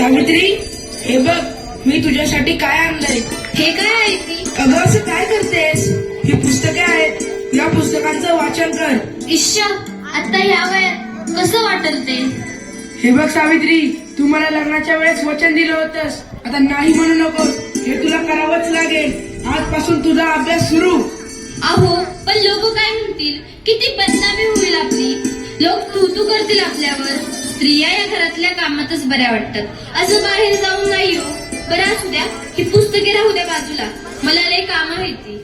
सावित्री, हे बघ मी तुझ्यासाठी काय आणलंय. हे काय आहे ती? अगं असं काय करतेस? ही पुस्तके आहेत, या पुस्तकांचं वाचन कर. इश्श, आता ह्या वयात कसं वाटल ते? हे बघ सावित्री, तू मला लग्नाच्या वेळेस वचन दिलं होतंस, आता नाही म्हणू नको. हे तुला करावंच लागेल. आजपासून तुझा अभ्यास सुरू. अहो, पण लोक काय म्हणतील? किती बदनामी होईल आपली. लोक तू करतील आपल्यावर. स्त्रिया या घरातल्या कामातच बऱ्या वाटतात, असं बाहेर जाऊन नाही हो. बरं असू द्या, ही पुस्तके राहू द्या बाजूला, मला लय कामं माहिती.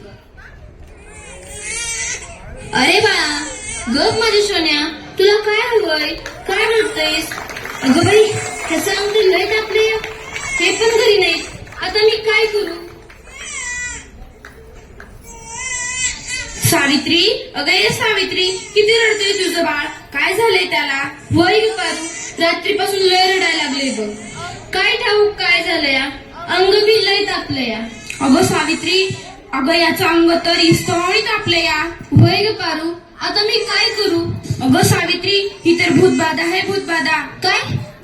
अरे बाळा, गप माझी सोन्या, तुला काय हवंय? काय म्हणतयस? अगं बाई, ह्याचं अंग लय टाकले, हे पण घरी नाही. आता मी काय करू? सावित्री, अगं ये सावित्री, किती रडतोय तुझं बाळ? काय झालंय त्याला? होय ग पारू, रात्रीपासून लय रडायला लागले बघ. काय ठाऊक काय झालंय? अंग बी लय तापलंय. अगं सावित्री, अगं याचं अंग तर इस्तवणी तापलंय. होय ग पारू, आता मी काय करू? अगं सावित्री, ही तर भूतबाधा आहे, भूतबाधा. काय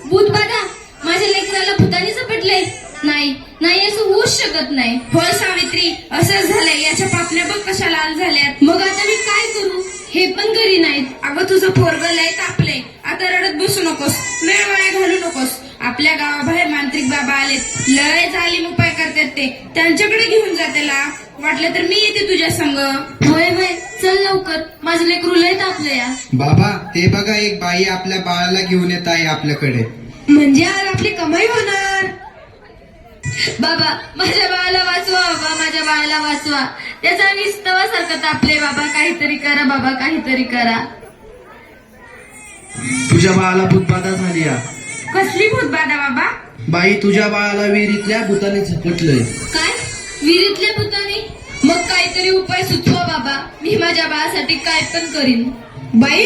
भूतबाधा? माझ्या लेकराला भूताने झपटलंय? नाही नाही, असं होऊच शकत नाही. होय सावित्री, असंच झालंय. याच्या पापण्या बघ कशा लाल झाल्यात. मग आता मी काय करू? हे पण घरी नाहीत. अगं तुझं पोरगं लय तापलंय, आता रडत बसू नकोस, लय वाया घालू नकोस. आपल्या गावाबाहेर मांत्रिक बाबा आलेत, लय जालीम उपाय करतात ते. त्यांच्याकडे घेऊन जा त्याला. वाटलं तर मी येते तुझ्या संग. होय होय, चल लवकर, माझं लेकरू लय तापलंय. बाबा, ते बघा, एक बाई आपल्या बाळाला घेऊन येत आहे आपल्याकडे. म्हणजे आज आपली कमाई होणार. बाबा, माझ्या बाळाला वाचवा. बाबा, माझ्या बाळाला वाचवा. त्याचा निस्तवासारखं तापले. बाबा, काहीतरी करा. बाबा, काहीतरी करा. तुझ्या बाळाला भूतबाधा झाली या. कसली भूतबाधा बाबा? बाई, तुझ्या बाळाला विहिरीतल्या भूताने झपटलंय. काय? विहिरीतल्या भूताने? मग काहीतरी उपाय सुचवा बाबा, मी माझ्या बाळासाठी काय पण करीन. बाई,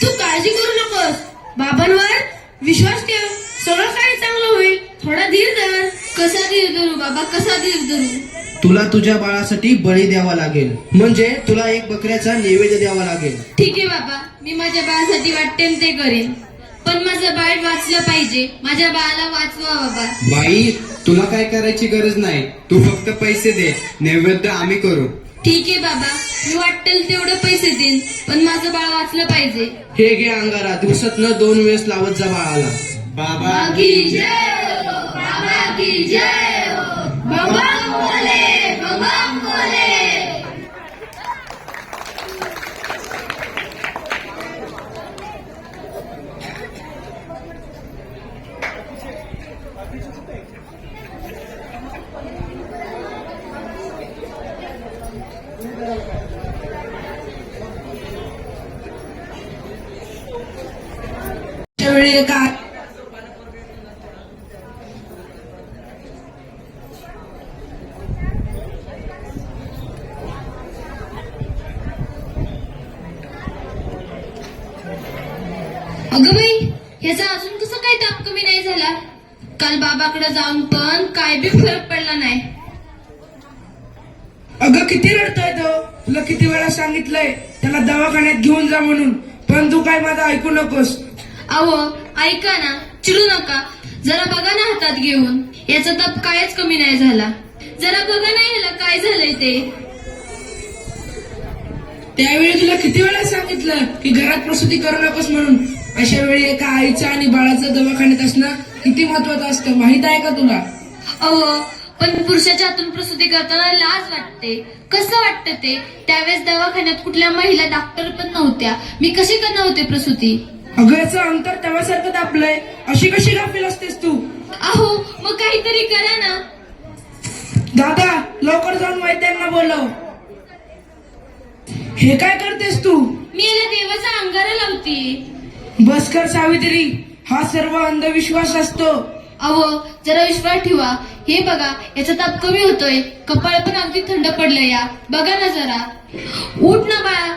तू काळजी करू नकोस, बाबांवर विश्वास ठेव, सगळं काही चांगलं होईल. थोडा धीर धर. कसा धीर धरू बाबा, कसा धीर धरू? तुला तुझ्या बाळासाठी बळी द्यावा लागेल, म्हणजे तुला एक बकऱ्याचा नैवेद्य द्यावा लागेल. ठीक आहे बाबा, मी माझ्या बाळासाठी वाटते ते करेन, पण माझं बाळ वाचलं पाहिजे. माझ्या बाळाला वाचवा बाबा. बाई, तुला काय करायची गरज नाही, तू फक्त पैसे दे, नैवेद्य आम्ही करू. ठीक आहे बाबा, मी वाटेल तेवढे पैसे देईन, पण माझं बाळ वाचलं पाहिजे. हे घे अंगारा, दिवसातनं 2 वेळेस लावत जा बाळाला. बाबा की जय हो, बाबा की जय हो. भगवान बोले, भगवान बोले. त्यावेळी काय अगं बाई, ह्याचा अजून कसं काय ताप कमी नाही झाला? काल बाबाकडे जाऊन पण काय बी फरक पडला नाही. अगं किती रडतोय तो. तुला किती वेळा सांगितलंय त्याला दवाखान्यात घेऊन जा म्हणून, पण तू काय माझं ऐकू नकोस. अहो, ऐका ना, चिडू नका. जरा बघा ना हातात घेऊन, याचा ताप कायच कमी नाही झाला. जरा बघा ना ह्याला काय झालंय ते. त्यावेळी तुला किती वेळा सांगितलं की घरात प्रसूती करू नकोस म्हणून. अशा वेळी एका आईचं आणि बाळाचं दवाखान्यात असणं किती महत्वाचं असतं, माहित आहे का तुला? अहो, पण पुरुषाच्या हातून प्रसूती करताना लाज वाटते. कसं वाटतं ते? त्यावेळेस दवाखान्यात कुठल्या महिला डॉक्टर पण नव्हत्या. मी कशी करणार होते प्रसूती? अगं याचं अंतर तेव्हासारखं तापलंय, अशी कशी गाफील असतेस तू? अहो, मग काहीतरी करा ना. दादा, लवकर जाऊन वैद्यांना बोलव. हे काय करतेस तू? मी याला देवाचा अंगारा लावते. बस कर सावित्री, हा सर्व अंधविश्वास असतो. अहो, जरा विश्वास ठेवा. हे बघा, याचा ताप कमी होतोय, कपाळ पण अगदी थंड पडलं. या बघा ना जरा. उठ ना बाळा,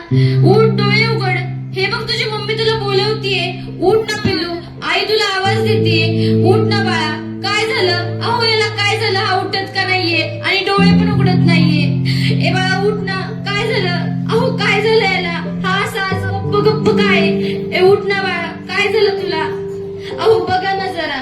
उठ, डोळे उघड. हे बघ, तुझी मम्मी तुला बोलवतीये. उठ ना पिल्लू, आई तुला आवाज देते. उठ ना बाळा. काय झालं? अहो, याला काय झालं? हा उठत का नाहीये आणि डोळे पण उघडत नाहीये. ए बाळा, उठ ना. काय झालं? अहो, काय झालं याला? हा असा गप्प गप्प काय? ए उठ ना बाळा, काय झालं तुला? अहो, बघा ना जरा.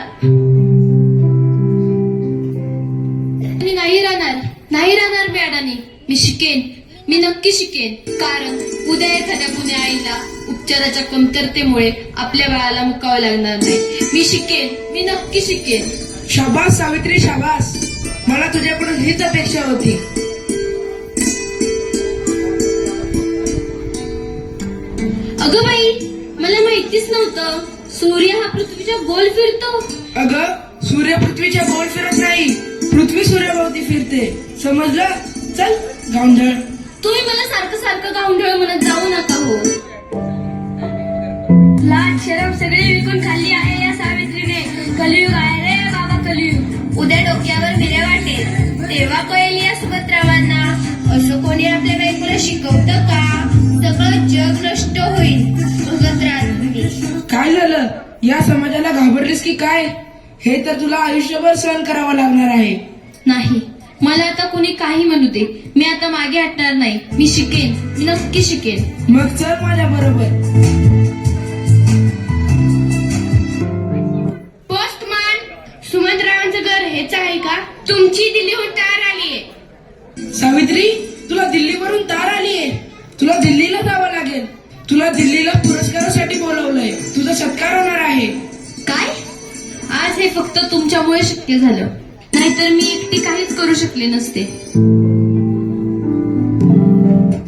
शिकेन, मी नक्की शिकेन. कारण उद्या एखाद्या कुण्या आईला उपचाराच्या कमतरतेमुळे आपल्या बाळाला मुकावं लागणार नाही. मी शिकेन, मी नक्की शिकेन. शाबास सावित्री, शाबास. मला तुझ्याकडून हीच अपेक्षा होती. अगं बाई, मला माहितीच नव्हतं सूर्य हा पृथ्वीच्या गोल फिरतो. अगं सूर्य पृथ्वीच्या गोल फिरत नाही, पृथ्वी सूर्याभोवती फिरते. समजलं? चल गावंढळ. तुम्ही मला सारखं सारखं गावंढळ म्हणत जाऊ नका हो. लाज शरम सगळी विकून खाल्ली आहे या सावित्रीने. कलियुग आहे रे बाबा, कलियुग. उद्या डोक्यावर हिरे वाटेल तेव्हा कळेल या सुभद्रावांना. असं कोणी आपल्या बायकोला शिकवतं का? सगळं जग नष्ट होईल. सुभद्रांनी काय झालं? या समाजाला घाबरलीस की काय? हे तर तुला आयुष्यभर सहन करावं लागणार आहे. नाही, मला आता कोणी काही म्हणू दे, मी आता मागे हटणार नाही. मी शिकेन, मी नक्की शिकेन. मग चल माझ्या बरोबर. पोस्टमॅन, सुमंतरावांचं घर हेच आहे का? तुमची दिल्लीहून तार आलीये. सावित्री, तुला दिल्लीवरून तार आलीये. तुला दिल्लीला जावं लागेल. तुला दिल्लीला पुरस्कारासाठी बोलवलंय. तुझा सत्कार होणार आहे. काय? आज हे फक्त तुमच्यामुळे शक्य झालं, नाहीतर मी एकटी काहीच करू शकले नसते.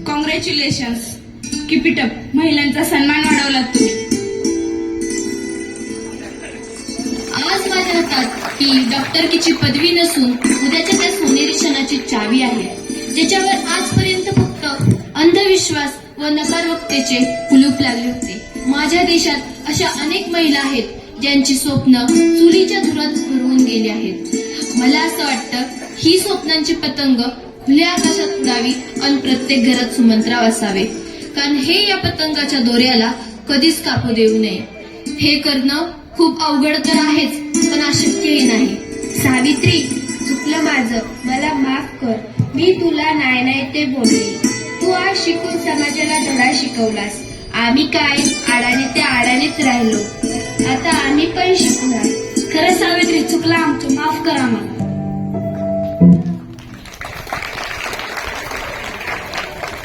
Congratulations, keep it up. महिलांचा सन्मान वाढवला तुम्ही. आज माझ्या हातात ही डॉक्टरकीची पदवी नसून उद्याच्या त्या सोनेरी क्षणाची चावी आहे, ज्याच्यावर आजपर्यंत फक्त अंधविश्वास व नकारवक्तेचे कुलूप लागले होते. माझ्या देशात अशा अनेक महिला आहेत ज्यांची स्वप्न चुलीच्या धुरात भरवून गेली आहेत. मला असं वाटतं ही स्वप्नांची पतंग खुल्या आकाशात उडावी आणि प्रत्येक घरात सुमंतराव असावे. कारण हे या पतंगाच्या दोऱ्याला कधीच कापू देऊ नये. हे करणं खूप अवघड तर आहेच, पण अशक्यही नाही. सावित्री, चुकलं माझं, मला माफ कर. मी तुला नाही ते बोलले. तू आज शिकून समाजाला धडा शिकवलास. आम्ही काय आडाने त्या आडानेच राहिलो. आता आम्ही पण शिकणार. खरं सावित्री, चुकलं आमचं, माफ करा मला.